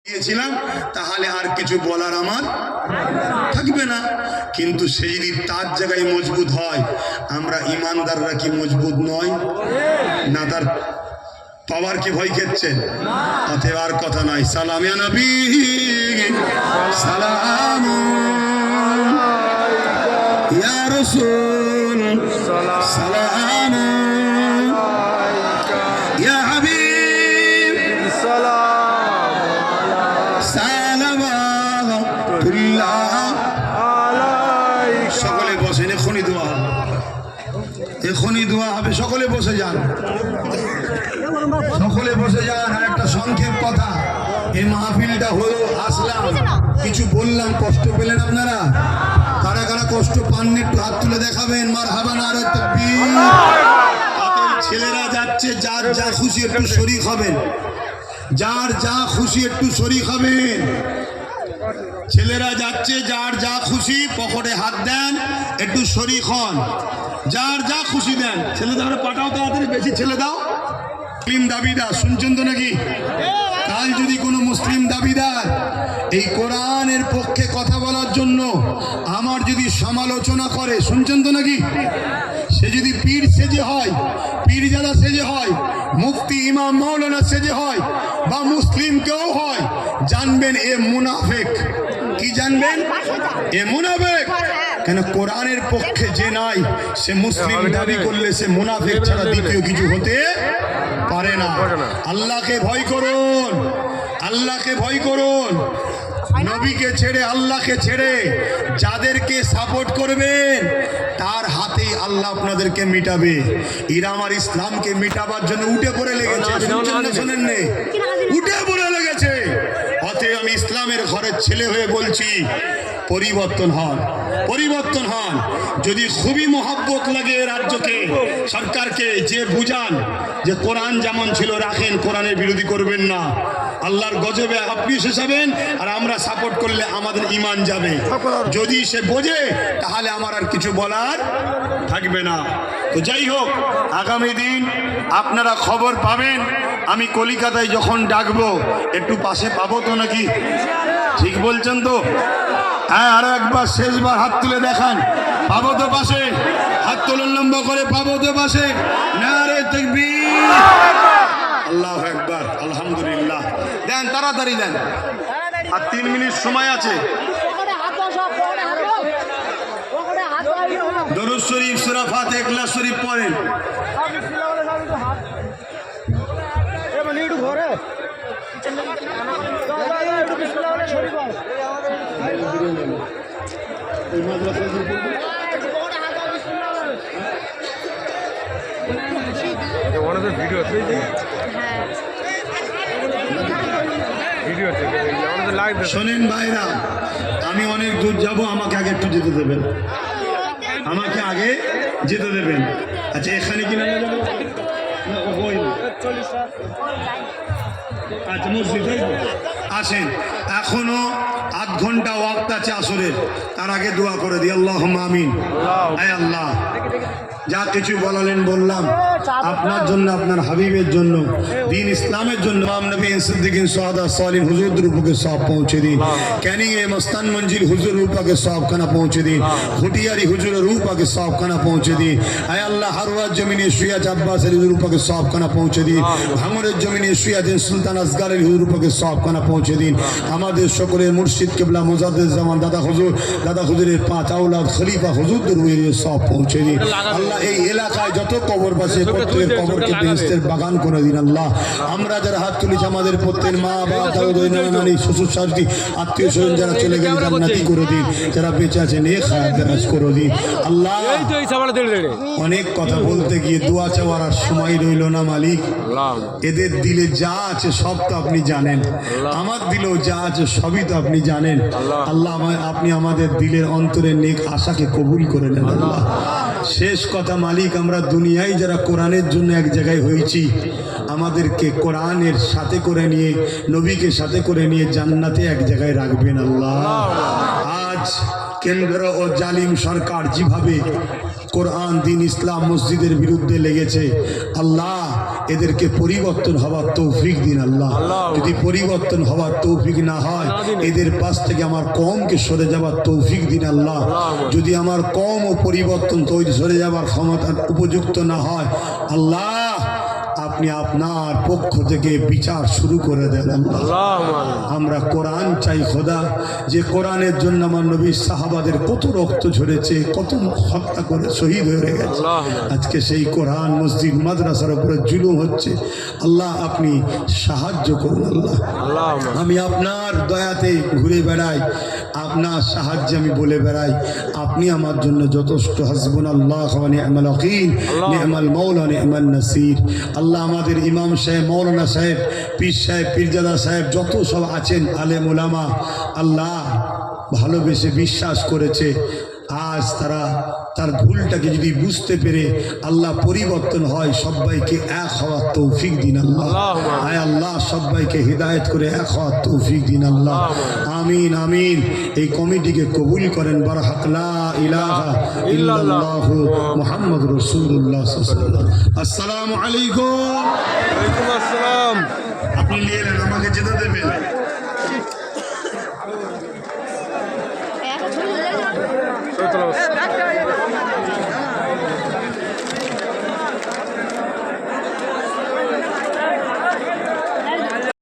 দিয়েছিলাম, তাহলে আর কিছু বলার আমার থাকবে না। কিন্তু সে যদি তার জায়গায় মজবুত হয়, আমরা ইমানদাররা কি মজবুত নয় না? তার পাওয়ার কি ভয় খেচ্ছেন? অতএব আর কথা নাই। সালাম ইয়া নবী, সালাম ইয়া রাসূল, সালাম ইয়া হাবিব, সকলে বসেন, এখনই দোয়া হবে, এখনই দোয়া হবে। সকলে বসে যান, সকলে বসে যান। আর একটা সংক্ষেপ কথা, এই মাহফিলটা হলো, আসলাম, কিছু বললাম, কষ্ট পেলেন আপনারা? কারা কারা কষ্ট পাননি একটু হাত তুলে দেখাবেন। মারহাবা, নারে তাকবীর। ছেলেরা যাচ্ছে, যার যা খুশি একটু শরীক হবেন, যার যা খুশি একটু শরীক হবেন। ছেলেরা যাচ্ছে, যার যা খুশি পকেটে হাত দেন, একটু শরীক হন, যার যা খুশি দেন। ছেলেদের পাঠাও তাড়াতাড়ি, বেশি ছেলে দাও। মুসলিম দাবিদার শুনছেন তো নাকি? কাল যদি কোনো মুসলিম দাবিদার এই কোরআনের পক্ষে কথা বলার জন্য আমার যদি সমালোচনা করে, শুনছেন তো নাকি? সে যদি পীর সেজে হয়, পীরজাদা সেজে হয়, মুফতি ইমাম মাওলানা সেজে হয়, বা মুসলিম কেউ হয়, জানবেন এ মুনাফিক। কি জানবেন? এ মুনাফিক। কেন? কোরআনের পক্ষে যে নাই, সে মুসলিম দাবি করলে সে মুনাফিক ছাড়া দ্বিতীয় কিছু হতে পারে না। আল্লাহকে ভয় করুন, আল্লাহকে ভয় করুন। নবীকে ছেড়ে, আল্লাহকে ছেড়ে যাদেরকে সাপোর্ট করবেন, তার হাতেই আল্লাহ আপনাদেরকে মিটাবে। এরা আমার ইসলামকে মিটাবার জন্য উঠে পড়ে লেগেছে, শোনেন নে, উঠে পড়ে লেগেছে। অতএব আমি ইসলামের ঘরের ছেলে হয়ে বলছি, পরিবর্তন হন, পরিবর্তন হন। যদি খুবই মহব্বত লাগে রাজ্যকে, সরকারকে, যে বুঝান যে কোরআন যেমন ছিল রাখেন, কোরআনের বিরোধী করবেন না, আল্লাহর গজবে আপনি শেষ হবেন, আর আমরা সাপোর্ট করলে আমাদের ইমান যাবে। যদি সে বোঝে, তাহলে আমার আর কিছু বলার থাকবে না। তো যাই হোক, আগামী দিন আপনারা খবর পাবেন। আমি কলিকাতায় যখন ডাকবো, একটু পাশে পাবো তো নাকি? ঠিক বলছেন তো? হ্যাঁ, আরো একবার, শেষবার হাত তুলে দেখান। পাবো তো পাশে? হাত তোলেন লম্বা করে, পাবো তো পাশে? নারে তাকবীর, আল্লাহু আকবার, আলহামদুলিল্লাহ। দেন, তাড়াতাড়ি দেন, আর 3 মিনিট সময় আছে। দরুদ শরীফ, সূরা ফাতিহা, ইখলাস শরীফ পড়েন। শোনেন ভাইরা, আমি অনেক দূর যাব, আমাকে আগে একটু যেতে দেবেন, আমাকে আগে যেতে দেবেন। আচ্ছা, এখানে কি নামে যাবো? আচ্ছা, মসজিদ আসেন। এখনো আধ ঘন্টা ওয়াক্ত আছে আসরের, তার আগে দোয়া করে দিই। আল্লাহুম্মা আমিন। আয় আল্লাহ, যা কিছু বলালেন বললাম, আপনার জন্য, আপনার হাবিবের জন্য, দিন ইসলামের জন্য। ইমাম নবী সিদ্দিকিন শাহাদা সালিম হুজুর রূপকে সব পৌঁছে দিন। ক্যানিং এ মস্তান মঞ্জিল হুজুর রূপকে সব খানা পৌঁছে দিন। হুটিয়ারি হুজুর রূপকে সব খানা পৌঁছে দিন। আয় আল্লাহ, হারওয়ার জমিনে শুয়াজ আব্বাস আলী রূপকে সব খানা পৌঁছে দিন। ভাঙরের জমিনে শুয়াদিন সুলতান আসগার আলী রূপকে সব খানা পৌঁছে দিন। আমাদের সকলের মুর্শিদ কিবলা মুজাদ্দিদ জামান দাদা হুজুরের 5 আওলাদ খলিফা হুজুরদের রুহে সব পৌঁছে দিন। আল্লাহ, এই এলাকায় যত কবর বাসে, প্রত্যেকের কবরকে বেহেশতের বাগান করে দিন। আল্লাহ, আমরা যারা হাত তুলেছি, আমাদের প্রত্যেক মা, বাবা, দাদু, নানি, শ্বশুর শাশুড়ি, আত্মীয় স্বজন যারা চলে গেলেন, জান্নাতি করে দিন। যারা বেঁচে আছে, নেক হায়াত দারাজ করে দিন। আল্লাহ, অনেক কথা বলতে গিয়ে দোয়া চাওয়ার আর সময় রইল না মালিক। এদের দিলে যা আছে সব তো আপনি জানেন, আমার দিলেও যা আছে সবই তো আপনি জানেন। আল্লাহ, আপনি আমাদের দিলের অন্তরের নেক আশাকে কবুল করে নেন। আল্লাহ, শেষ কথা মালিক, আমরা দুনিয়ায় যারা কোরআনের জন্য এক জায়গায় হয়েছি, আমাদেরকে কোরআনের সাথে করে নিয়ে, নবীকে সাথে করে নিয়ে জান্নাতে এক জায়গায় রাখবেন। আল্লাহ, আজ কেন্দ্র ও জালিম সরকার যেভাবে কোরআন, দিন, ইসলাম, মসজিদের বিরুদ্ধে লেগেছে, আল্লাহ এদেরকে পরিবর্তন হওয়ার তৌফিক দিন আল্লাহ। যদি পরিবর্তন হওয়ার তৌফিক না হয়, এদের পাশ থেকে আমার কওমকে সরে যাওয়ার তৌফিক দিন আল্লাহ। যদি আমার কওম ও পরিবর্তন তৈরি সরে যাওয়ার ক্ষমতার উপযুক্ত না হয়, আল্লাহ আপনি আপনার পক্ষ থেকে বিচার শুরু করে দেন আল্লাহ। আমরা কোরআন চাই খোদা, যে কোরআনের জন্য আমার নবীর সাহাবাদের কত রক্ত ঝরেছে, কত হত্যা করে শহীদ হয়ে গেছে। আজকে সেই কোরআন মসজিদ মাদ্রাসার উপরে জুলুম হচ্ছে, আল্লাহ আপনি সাহায্য করুন আল্লাহ। আমি আপনার দয়াতে ঘুরে বেড়াই, আপনার সাহায্যে আমি বলে বেড়াই, আপনি আমার জন্য যথেষ্ট। হাসবুনাল্লাহ ওয়া নি'মাল ওয়াকিল, নি'মাল মাওলা নি'মান নাসির। আল্লাহ আমাদের ইমাম সাহেব, মৌলানা সাহেব, পীর সাহেব, পীরজাদা সাহেব, যত সব আছেন আলেম ওলামা, আল্লাহ ভালোবেসে বিশ্বাস করেছে, আজ তারা তার ভুলটাকে যদি বুঝতে পেরে আল্লাহ পরিবর্তন হয়, সবাইকে এক হওয়ার তৌফিক দিন আল্লাহ। আয় আল্লাহ সবাইকে হিদায়ত করে এক হওয়ার তৌফিক দিন আল্লাহ। আমিন আমিন। এই কমিটিকে কবুল করেন। বারহাক লা ইলাহা ইল্লাল্লাহু মুহাম্মাদুর রাসূলুল্লাহ সাল্লাল্লাহু আলাইহি ওয়াসাল্লাম। আসসালামু আলাইকুম। ওয়ালাইকুম আসসালাম। আপনি নিয়ে এলেন, আমাকে যেতে দেবেন।